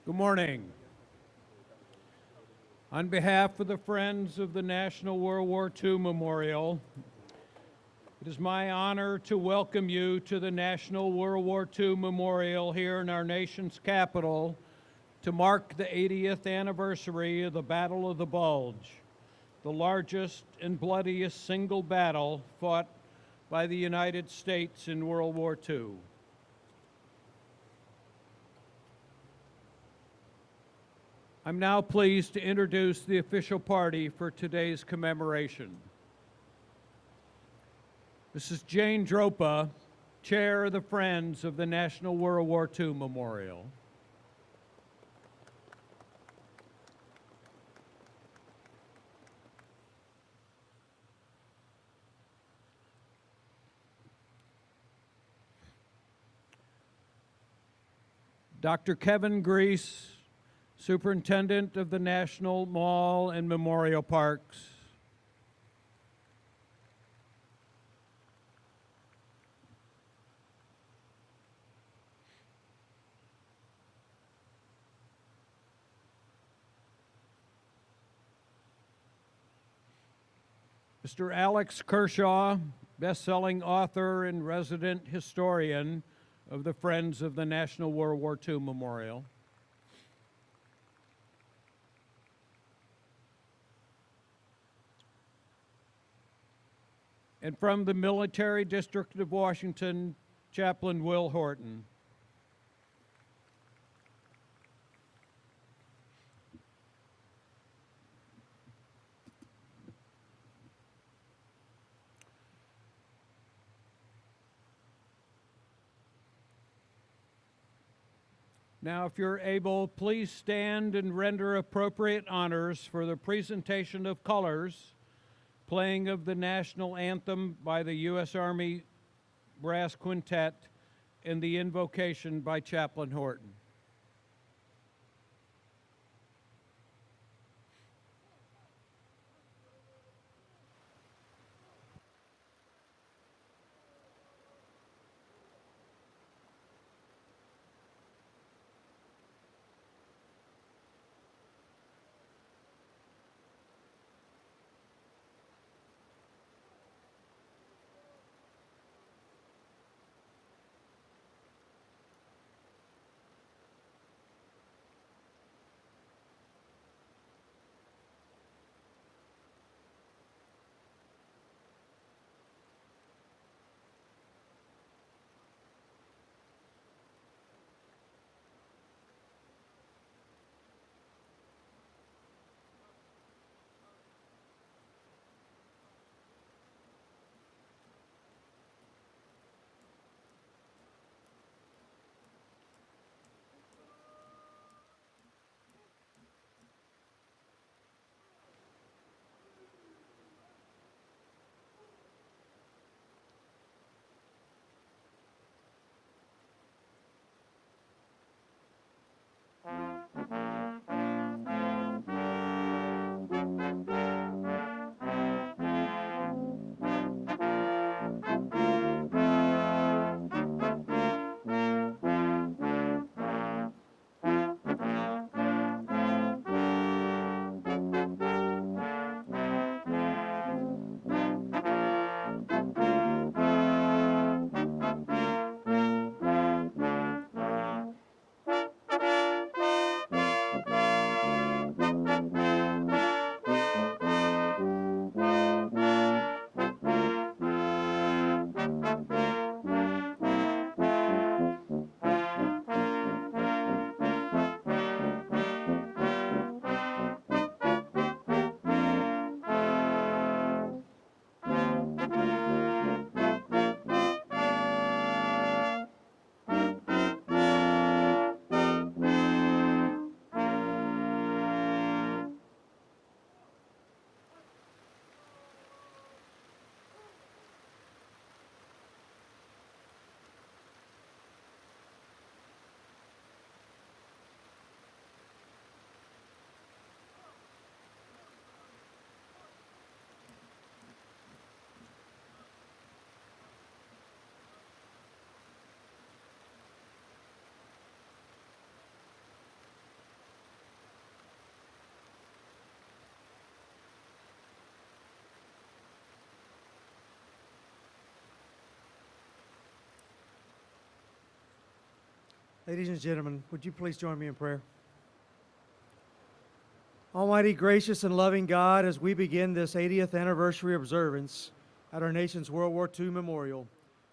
Good morning. On behalf of the Friends of the National World War II Memorial, it is my honor to welcome you to the National World War II Memorial here in our nation's capital to mark the 80th anniversary of the Battle of the Bulge, the largest and bloodiest single battle fought by the United States in World War II. I'm now pleased to introduce the official party for today's commemoration. Mrs. Jane Dropa, Chair of the Friends of the National World War II Memorial. Dr. Kevin Grease, Superintendent of the National Mall and Memorial Parks. Mr. Alex Kershaw, best-selling author and resident historian of the Friends of the National World War II Memorial. And from the Military District of Washington, Chaplain Will Horton. Now, if you're able, please stand and render appropriate honors for the presentation of colors, playing of the national anthem by the U.S. Army Brass Quintet, and the Invocation by Chaplain Horton. Ladies and gentlemen, would you please join me in prayer? Almighty, gracious, and loving God, as we begin this 80th anniversary observance at our nation's World War II memorial,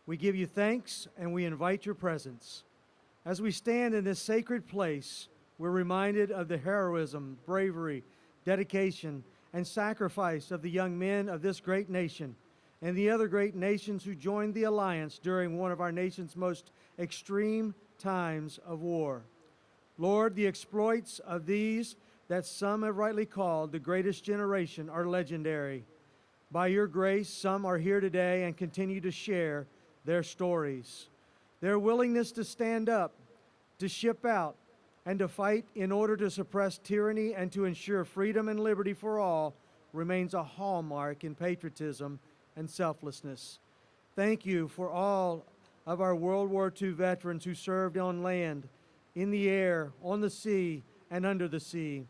we give you thanks and we invite your presence. As we stand in this sacred place, we're reminded of the heroism, bravery, dedication, and sacrifice of the young men of this great nation and the other great nations who joined the alliance during one of our nation's most extreme times of war. Lord, the exploits of these that some have rightly called the greatest generation are legendary. By your grace, some are here today and continue to share their stories. Their willingness to stand up, to ship out, and to fight in order to suppress tyranny and to ensure freedom and liberty for all remains a hallmark in patriotism and selflessness. Thank you for all of our World War II veterans who served on land, in the air, on the sea, and under the sea.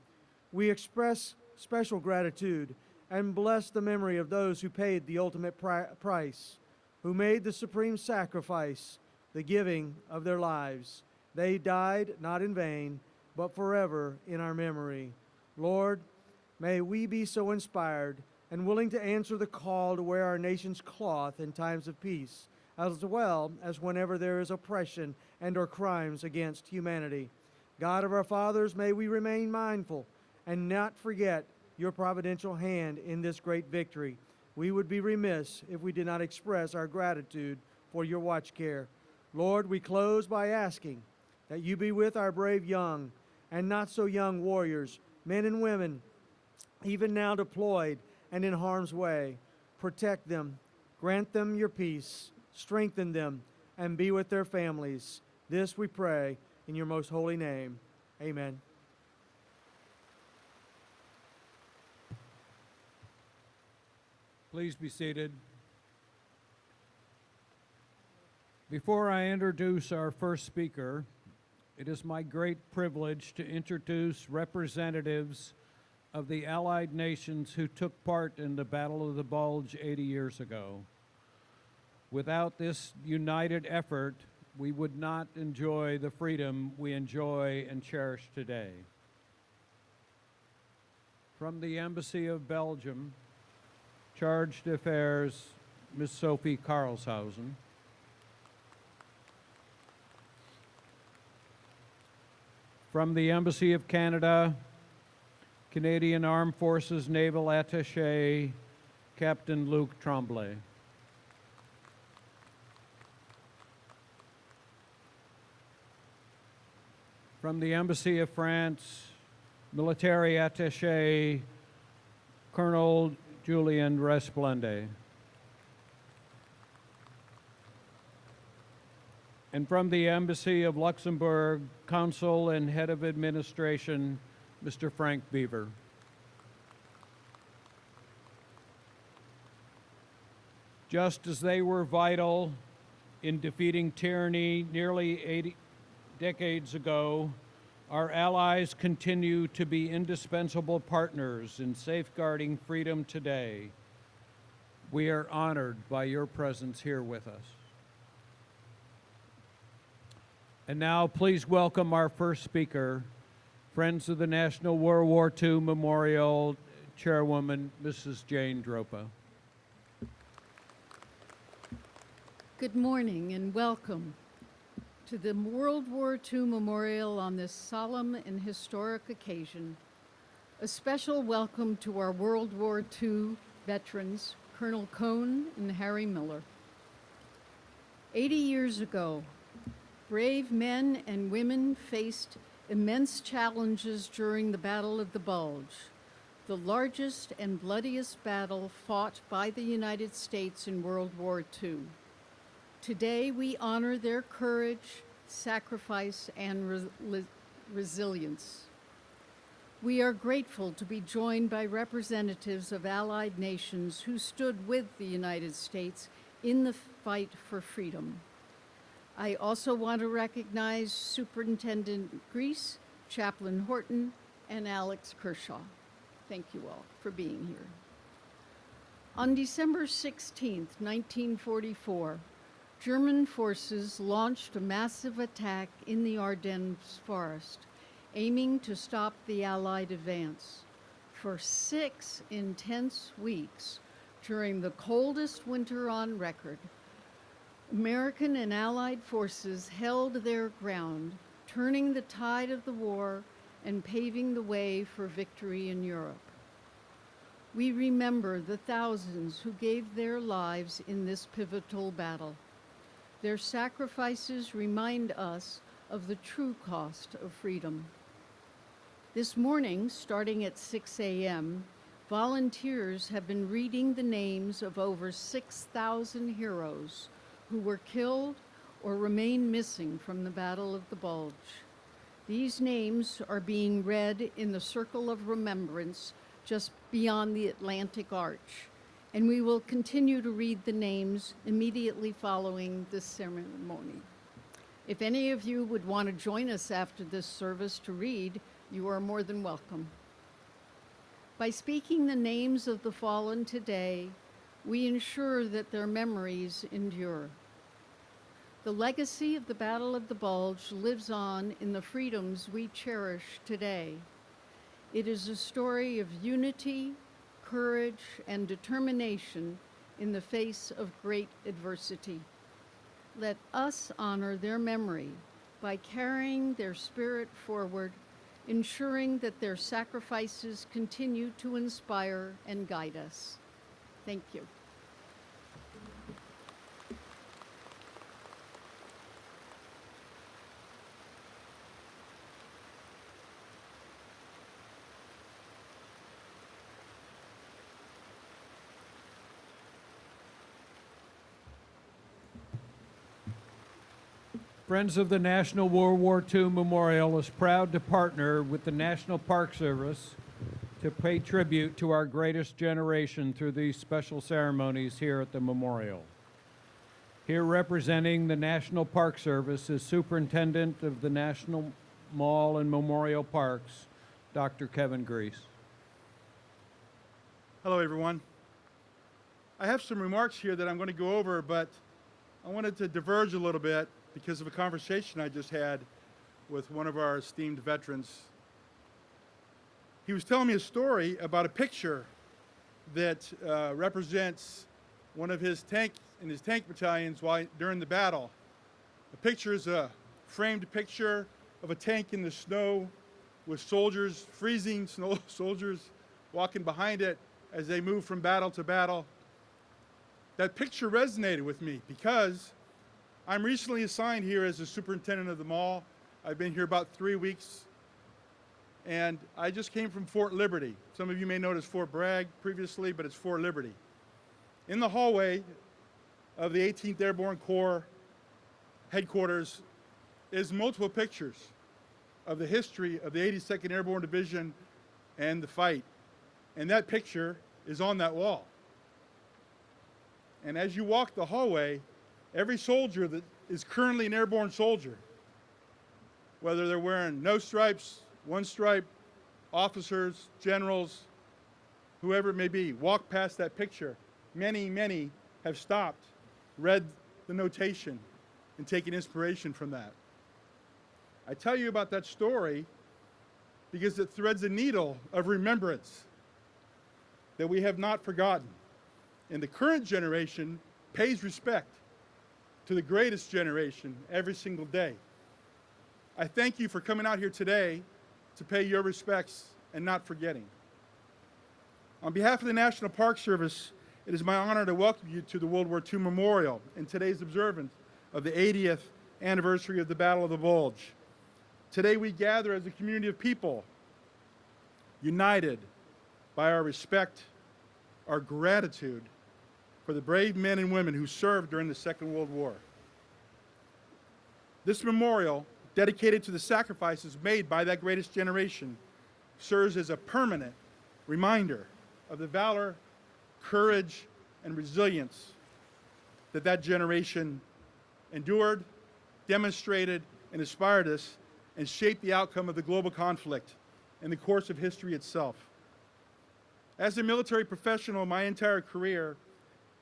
We express special gratitude and bless the memory of those who paid the ultimate price, who made the supreme sacrifice, the giving of their lives. They died not in vain, but forever in our memory. Lord, may we be so inspired and willing to answer the call to wear our nation's cloth in times of peace, as well as whenever there is oppression and or crimes against humanity. God of our fathers, may we remain mindful and not forget your providential hand in this great victory. We would be remiss if we did not express our gratitude for your watch care. Lord, we close by asking that you be with our brave young and not so young warriors, men and women, even now deployed and in harm's way. Protect them, grant them your peace, strengthen them, and be with their families. This we pray in your most holy name. Amen. Please be seated. Before I introduce our first speaker, it is my great privilege to introduce representatives of the Allied nations who took part in the Battle of the Bulge 80 years ago. Without this united effort, we would not enjoy the freedom we enjoy and cherish today. From the Embassy of Belgium, Charge d'Affaires, Ms. Sophie Karlshausen. From the Embassy of Canada, Canadian Armed Forces Naval Attaché, Captain Luc Tremblay. From the Embassy of France, Military Attaché, Colonel Julien Resplende. And from the Embassy of Luxembourg, Consul and Head of Administration, Mr. Frank Beaver. Just as they were vital in defeating tyranny nearly 80 decades ago, our allies continue to be indispensable partners in safeguarding freedom today. We are honored by your presence here with us. And now please welcome our first speaker, Friends of the National World War II Memorial Chairwoman, Mrs. Jane Dropa. Good morning and welcome to the World War II Memorial on this solemn and historic occasion. A special welcome to our World War II veterans, Colonel Cohn and Harry Miller. 80 years ago, brave men and women faced immense challenges during the Battle of the Bulge, the largest and bloodiest battle fought by the United States in World War II. Today, we honor their courage, sacrifice, and resilience. We are grateful to be joined by representatives of allied nations who stood with the United States in the fight for freedom. I also want to recognize Superintendent Grease, Chaplain Horton, and Alex Kershaw. Thank you all for being here. On December 16, 1944, German forces launched a massive attack in the Ardennes forest, aiming to stop the Allied advance. For 6 intense weeks, during the coldest winter on record, American and Allied forces held their ground, turning the tide of the war and paving the way for victory in Europe. We remember the thousands who gave their lives in this pivotal battle. Their sacrifices remind us of the true cost of freedom. This morning, starting at 6 a.m., volunteers have been reading the names of over 6,000 heroes who were killed or remain missing from the Battle of the Bulge. These names are being read in the Circle of Remembrance just beyond the Atlantic Arch, and we will continue to read the names immediately following this ceremony. If any of you would want to join us after this service to read, you are more than welcome. By speaking the names of the fallen today, we ensure that their memories endure. The legacy of the Battle of the Bulge lives on in the freedoms we cherish today. It is a story of unity, courage, and determination in the face of great adversity. Let us honor their memory by carrying their spirit forward, ensuring that their sacrifices continue to inspire and guide us. Thank you. Friends of the National World War II Memorial is proud to partner with the National Park Service to pay tribute to our greatest generation through these special ceremonies here at the memorial. Here representing the National Park Service is Superintendent of the National Mall and Memorial Parks, Dr. Kevin Grease. Hello, everyone. I have some remarks here that I'm going to go over, but I wanted to diverge a little bit because of a conversation I just had with one of our esteemed veterans. He was telling me a story about a picture that represents one of his tank battalions during the battle. The picture is a framed picture of a tank in the snow with soldiers, freezing snow soldiers, walking behind it as they move from battle to battle. That picture resonated with me because I'm recently assigned here as the superintendent of the mall. I've been here about 3 weeks, and I just came from Fort Liberty. Some of you may know it as Fort Bragg previously, but it's Fort Liberty. In the hallway of the 18th Airborne Corps headquarters is multiple pictures of the history of the 82nd Airborne Division and the fight. And that picture is on that wall. And as you walk the hallway, every soldier that is currently an airborne soldier, whether they're wearing no stripes, one stripe, officers, generals, whoever it may be, walk past that picture. Many, many have stopped, read the notation, and taken inspiration from that. I tell you about that story because it threads a needle of remembrance that we have not forgotten. And the current generation pays respect to the greatest generation every single day. I thank you for coming out here today to pay your respects and not forgetting. On behalf of the National Park Service, it is my honor to welcome you to the World War II Memorial in today's observance of the 80th anniversary of the Battle of the Bulge. Today we gather as a community of people, united by our respect, our gratitude for the brave men and women who served during the Second World War. This memorial, dedicated to the sacrifices made by that greatest generation, serves as a permanent reminder of the valor, courage, and resilience that that generation endured, demonstrated, and inspired us, and shaped the outcome of the global conflict and the course of history itself. As a military professional my entire career,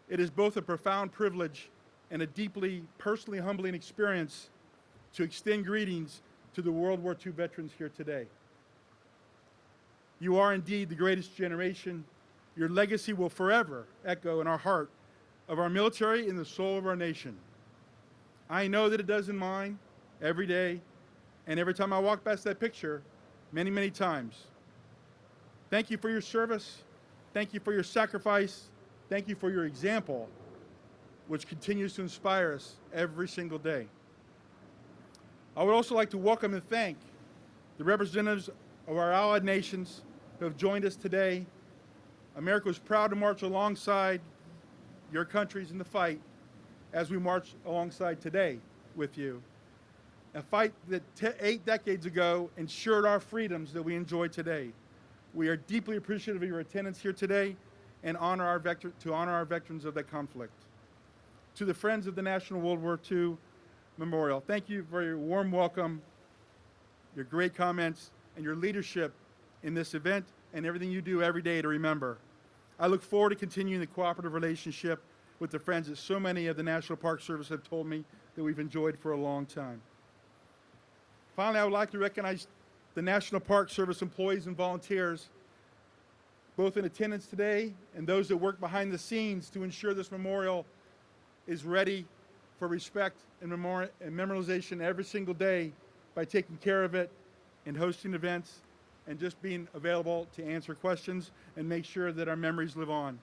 it is both a profound privilege and a deeply personally humbling experience to extend greetings to the World War II veterans here today. You are indeed the greatest generation. Your legacy will forever echo in our heart of our military and the soul of our nation. I know that it does in mine every day, and every time I walk past that picture, many, many times. Thank you for your service. Thank you for your sacrifice. Thank you for your example, which continues to inspire us every single day. I would also like to welcome and thank the representatives of our allied nations who have joined us today. America was proud to march alongside your countries in the fight as we march alongside today with you. A fight that 8 decades ago ensured our freedoms that we enjoy today. We are deeply appreciative of your attendance here today and honor our veterans of that conflict. To the Friends of the National World War II Memorial, thank you for your warm welcome, your great comments, and your leadership in this event and everything you do every day to remember. I look forward to continuing the cooperative relationship with the Friends that so many of the National Park Service have told me that we've enjoyed for a long time. Finally, I would like to recognize the National Park Service employees and volunteers, both in attendance today and those that work behind the scenes to ensure this memorial is ready for respect and memorialization every single day by taking care of it and hosting events and just being available to answer questions and make sure that our memories live on.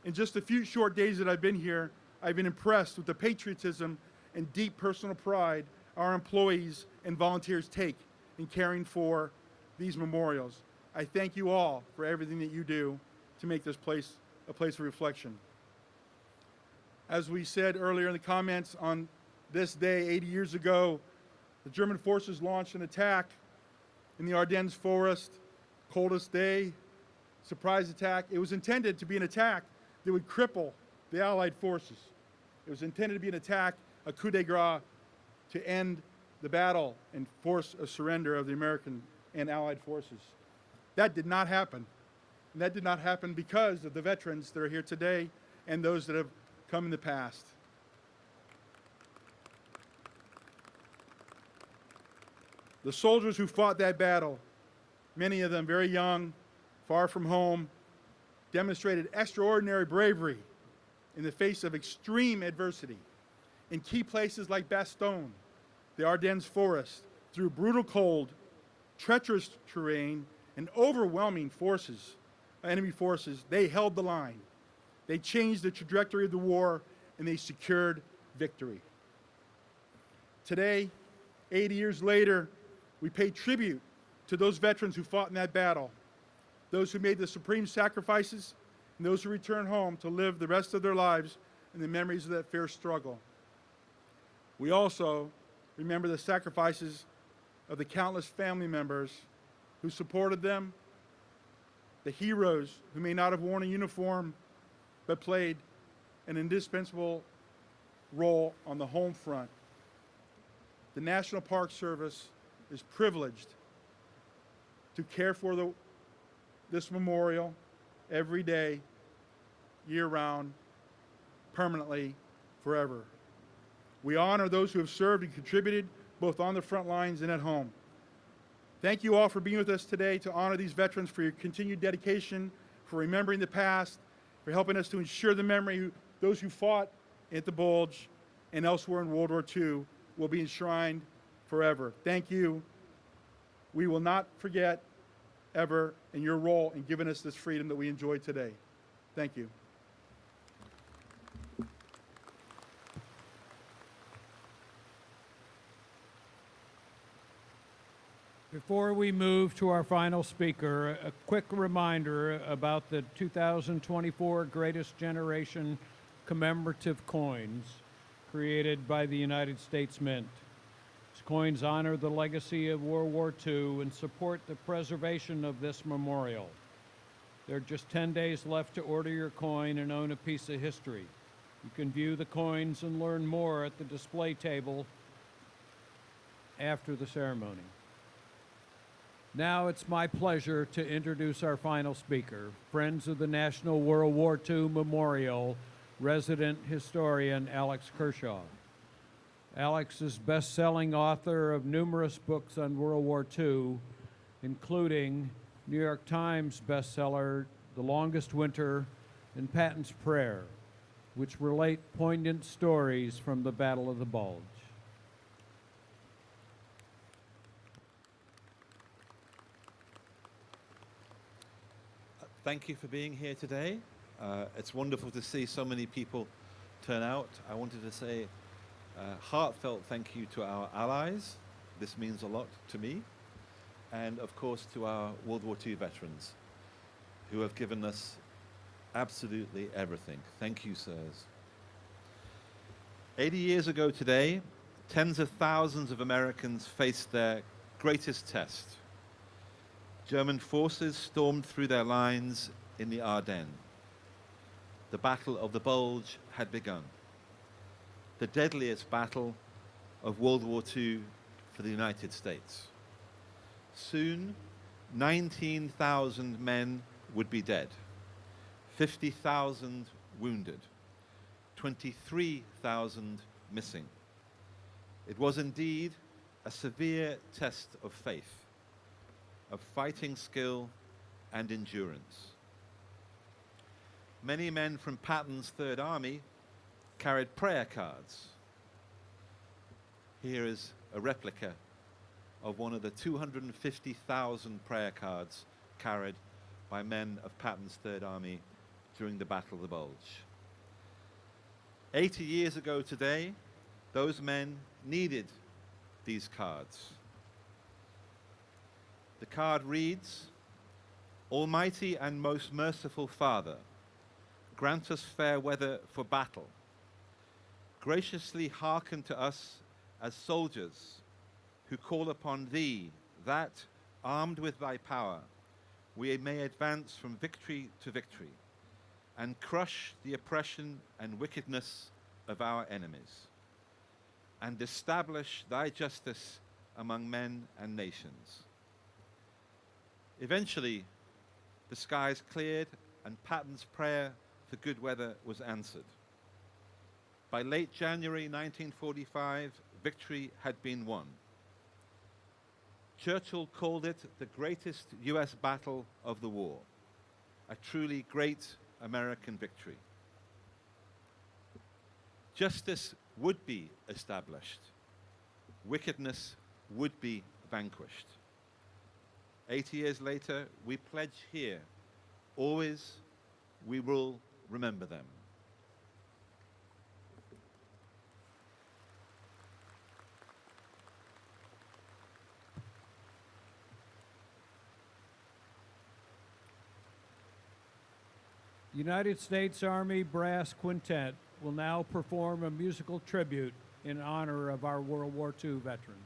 In just a few short days that I've been here, I've been impressed with the patriotism and deep personal pride our employees and volunteers take in caring for these memorials. I thank you all for everything that you do to make this place a place of reflection. As we said earlier in the comments, on this day 80 years ago, the German forces launched an attack in the Ardennes forest, coldest day, surprise attack. It was intended to be an attack that would cripple the Allied forces. It was intended to be an attack, a coup de grace, to end the battle and force a surrender of the American and Allied forces. That did not happen. And that did not happen because of the veterans that are here today and those that have come in the past. The soldiers who fought that battle, many of them very young, far from home, demonstrated extraordinary bravery in the face of extreme adversity in key places like Bastogne, the Ardennes forest, through brutal cold, treacherous terrain, and overwhelming forces, enemy forces. They held the line. They changed the trajectory of the war, and they secured victory. Today, 80 years later, we pay tribute to those veterans who fought in that battle, those who made the supreme sacrifices, and those who returned home to live the rest of their lives in the memories of that fierce struggle. We also remember the sacrifices of the countless family members who supported them, the heroes who may not have worn a uniform but played an indispensable role on the home front. The National Park Service is privileged to care for this memorial every day, year-round, permanently, forever. We honor those who have served and contributed both on the front lines and at home. Thank you all for being with us today to honor these veterans, for your continued dedication, for remembering the past, for helping us to ensure the memory of those who fought at the Bulge and elsewhere in World War II will be enshrined forever. Thank you. We will not forget ever in your role in giving us this freedom that we enjoy today. Thank you. Before we move to our final speaker, a quick reminder about the 2024 Greatest Generation commemorative coins created by the United States Mint. These coins honor the legacy of World War II and support the preservation of this memorial. There are just 10 days left to order your coin and own a piece of history. You can view the coins and learn more at the display table after the ceremony. Now it's my pleasure to introduce our final speaker, Friends of the National World War II Memorial, resident historian Alex Kershaw. Alex is best-selling author of numerous books on World War II, including New York Times bestseller The Longest Winter and Patton's Prayer, which relate poignant stories from the Battle of the Bulge. Thank you for being here today. It's wonderful to see so many people turn out. I wanted to say a heartfelt thank you to our allies. This means a lot to me. And of course to our World War II veterans who have given us absolutely everything. Thank you, sirs. 80 years ago today, tens of thousands of Americans faced their greatest test. German forces stormed through their lines in the Ardennes. The Battle of the Bulge had begun, the deadliest battle of World War II for the United States. Soon, 19,000 men would be dead, 50,000 wounded, 23,000 missing. It was indeed a severe test of faith, of fighting skill and endurance. Many men from Patton's Third Army carried prayer cards. Here is a replica of one of the 250,000 prayer cards carried by men of Patton's Third Army during the Battle of the Bulge. 80 years ago today, those men needed these cards. The card reads, "Almighty and most merciful Father, grant us fair weather for battle. Graciously hearken to us as soldiers who call upon Thee, that, armed with Thy power, we may advance from victory to victory and crush the oppression and wickedness of our enemies, and establish Thy justice among men and nations." Eventually, the skies cleared and Patton's prayer for good weather was answered. By late January 1945, victory had been won. Churchill called it the greatest US battle of the war, a truly great American victory. Justice would be established. Wickedness would be vanquished. 80 years later, we pledge here, always we will remember them. United States Army Brass Quintet will now perform a musical tribute in honor of our World War II veterans.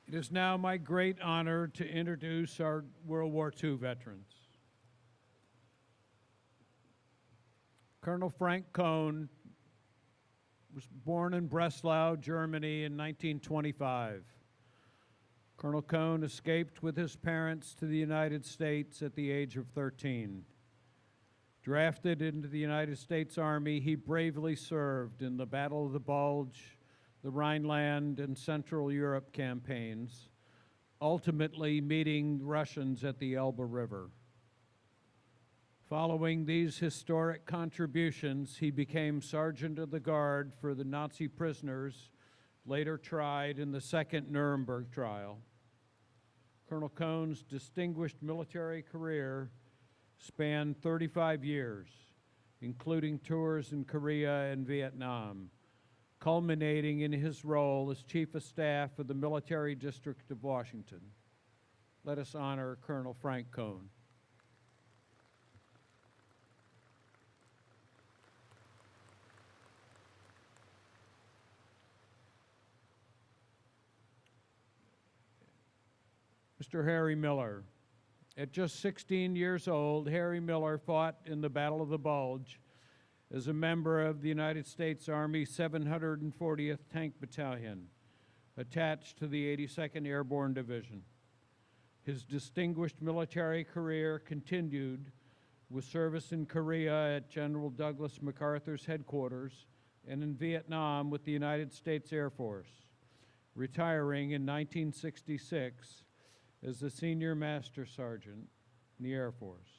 It is now my great honor to introduce our World War II veterans. Colonel Frank Kohn was born in Breslau, Germany in 1925. Colonel Kohn escaped with his parents to the United States at the age of 13. Drafted into the United States Army, he bravely served in the Battle of the Bulge, the Rhineland and Central Europe campaigns, ultimately meeting Russians at the Elbe River. Following these historic contributions, he became Sergeant of the Guard for the Nazi prisoners, later tried in the Second Nuremberg trial. Colonel Kohn's distinguished military career spanned 35 years, including tours in Korea and Vietnam, culminating in his role as Chief of Staff of the Military District of Washington. Let us honor Colonel Frank Kohn. Mr. Harry Miller. At just 16 years old, Harry Miller fought in the Battle of the Bulge as a member of the United States Army 740th Tank Battalion, attached to the 82nd Airborne Division. His distinguished military career continued with service in Korea at General Douglas MacArthur's headquarters and in Vietnam with the United States Air Force, retiring in 1966 as the Senior Master Sergeant in the Air Force.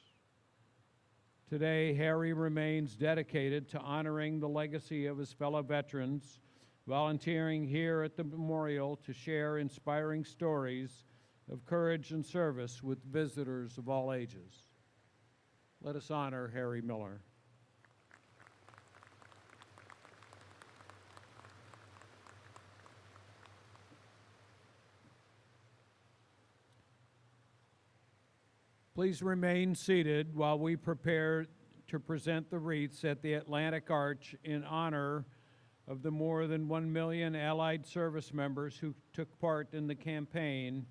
Today, Harry remains dedicated to honoring the legacy of his fellow veterans, volunteering here at the memorial to share inspiring stories of courage and service with visitors of all ages. Let us honor Harry Miller. Please remain seated while we prepare to present the wreaths at the Atlantic Arch in honor of the more than 1 million Allied service members who took part in the campaign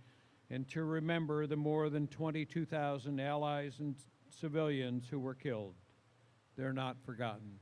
and to remember the more than 22,000 allies and civilians who were killed. They're not forgotten.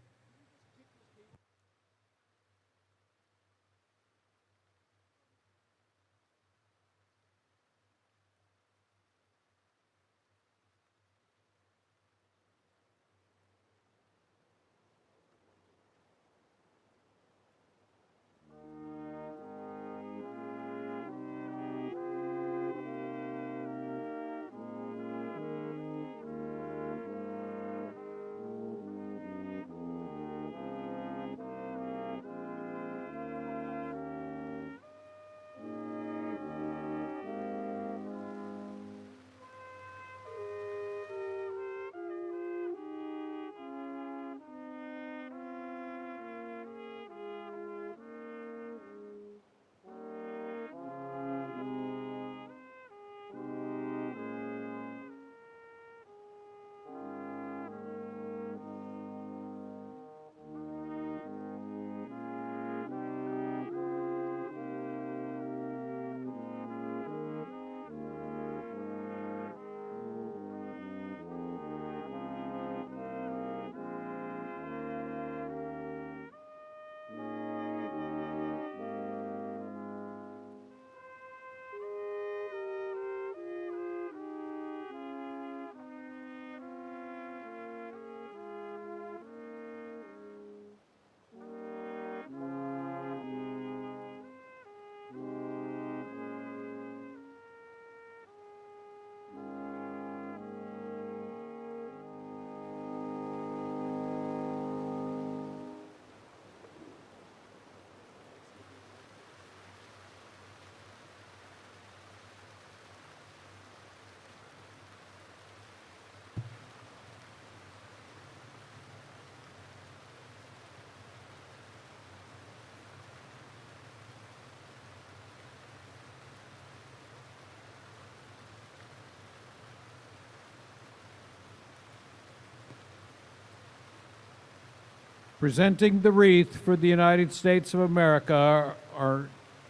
Presenting the wreath for the United States of America are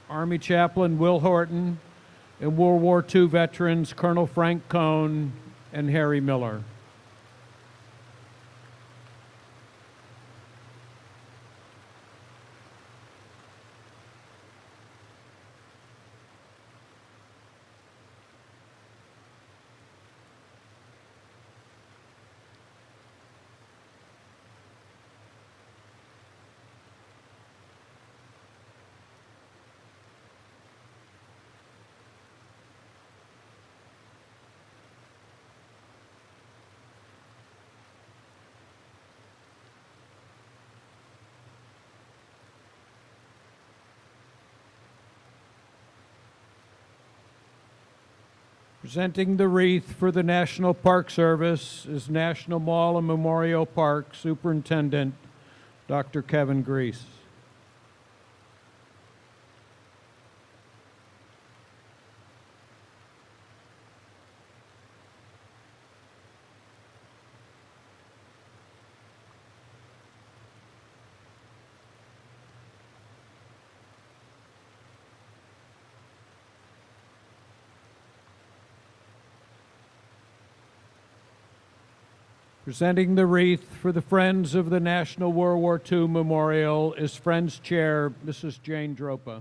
Army Chaplain Will Horton, and World War II veterans Colonel Frank Cohn and Harry Miller. Presenting the wreath for the National Park Service is National Mall and Memorial Park Superintendent Dr. Kevin Grease. Presenting the wreath for the Friends of the National World War II Memorial is Friends Chair, Mrs. Jane Dropa.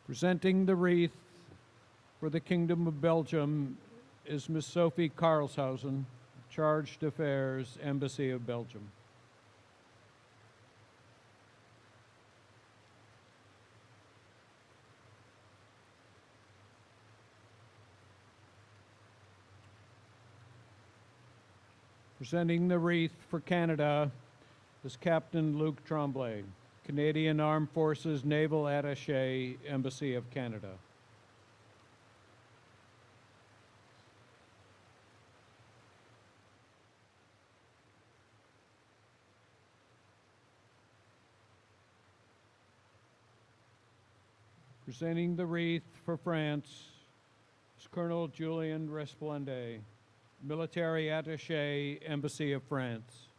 Presenting the wreath for the Kingdom of Belgium is Ms. Sophie Karlshausen, Charge d'Affaires, Embassy of Belgium. Presenting the wreath for Canada is Captain Luc Tremblay, Canadian Armed Forces Naval Attaché, Embassy of Canada. Presenting the wreath for France is Colonel Julien Resplende, Military Attaché, Embassy of France.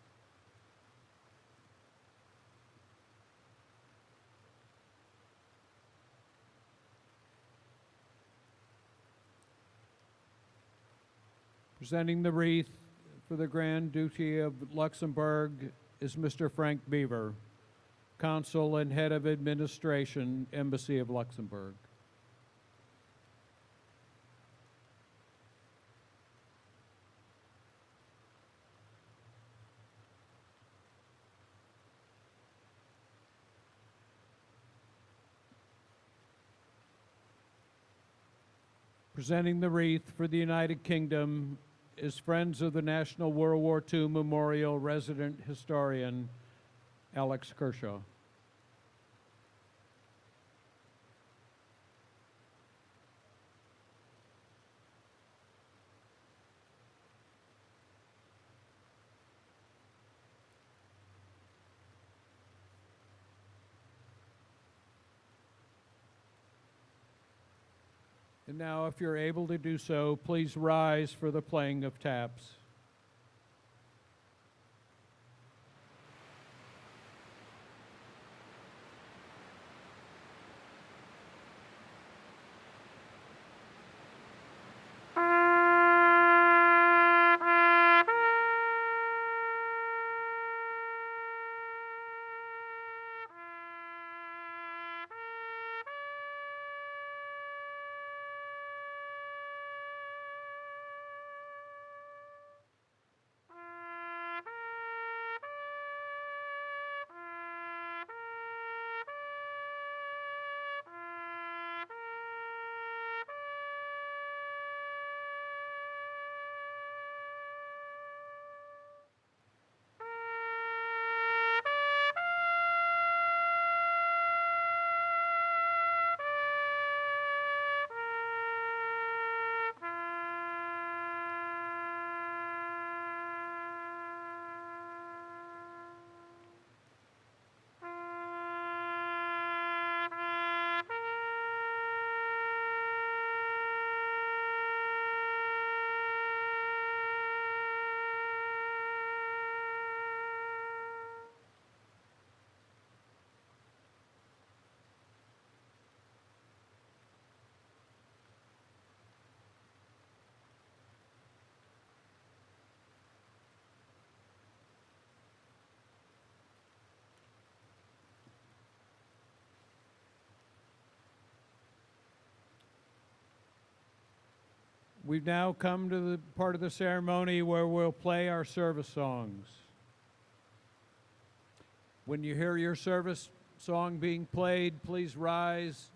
Presenting the wreath for the Grand Duchy of Luxembourg is Mr. Frank Beaver, Consul and Head of Administration, Embassy of Luxembourg. Presenting the wreath for the United Kingdom is Friends of the National World War II Memorial Resident Historian, Alex Kershaw. And now, if you're able to do so, please rise for the playing of taps. We've now come to the part of the ceremony where we'll play our service songs. When you hear your service song being played, please rise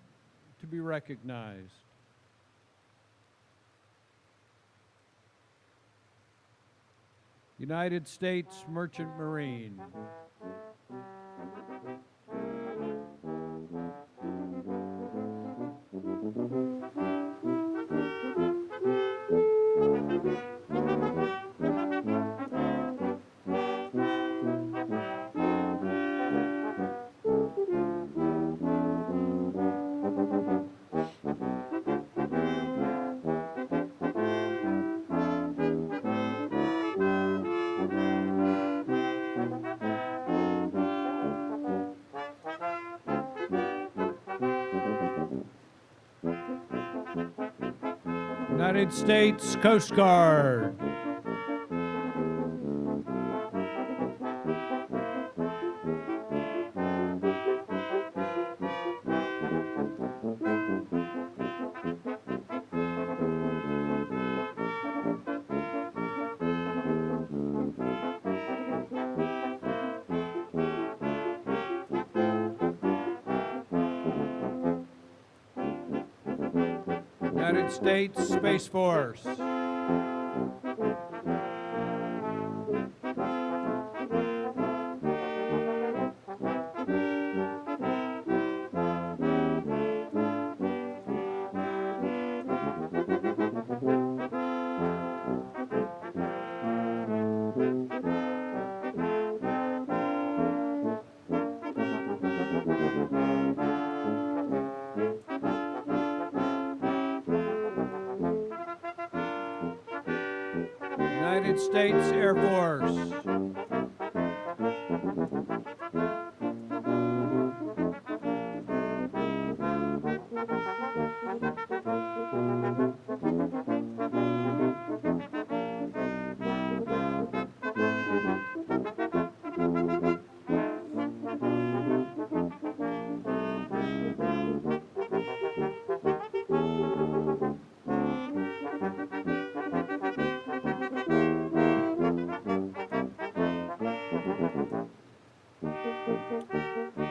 to be recognized. United States Merchant Marine. United States Coast Guard. United States Space Force. United States Air Force.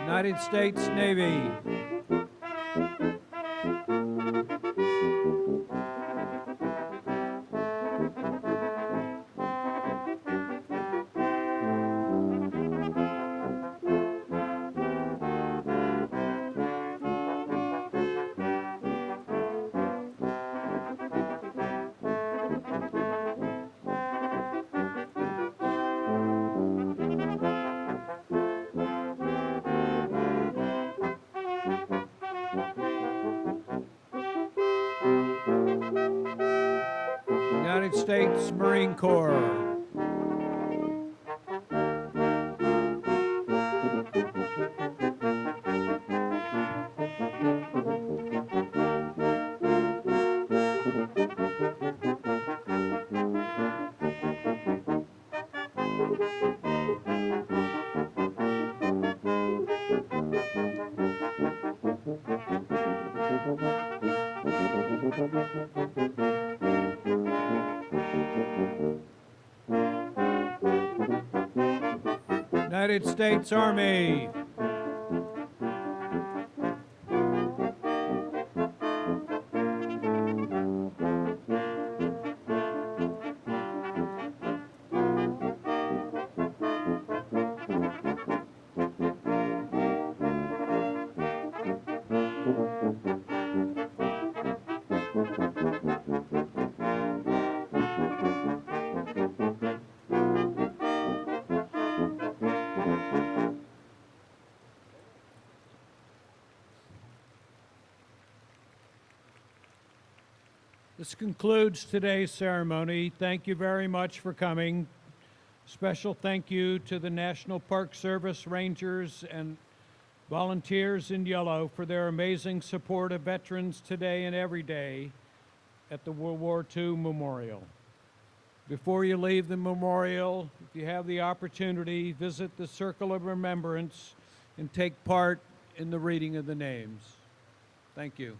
United States Navy. United States Marine Corps. United States Army. This concludes today's ceremony. Thank you very much for coming. Special thank you to the National Park Service Rangers and volunteers in yellow for their amazing support of veterans today and every day at the World War II Memorial. Before you leave the memorial, if you have the opportunity, visit the Circle of Remembrance and take part in the reading of the names. Thank you.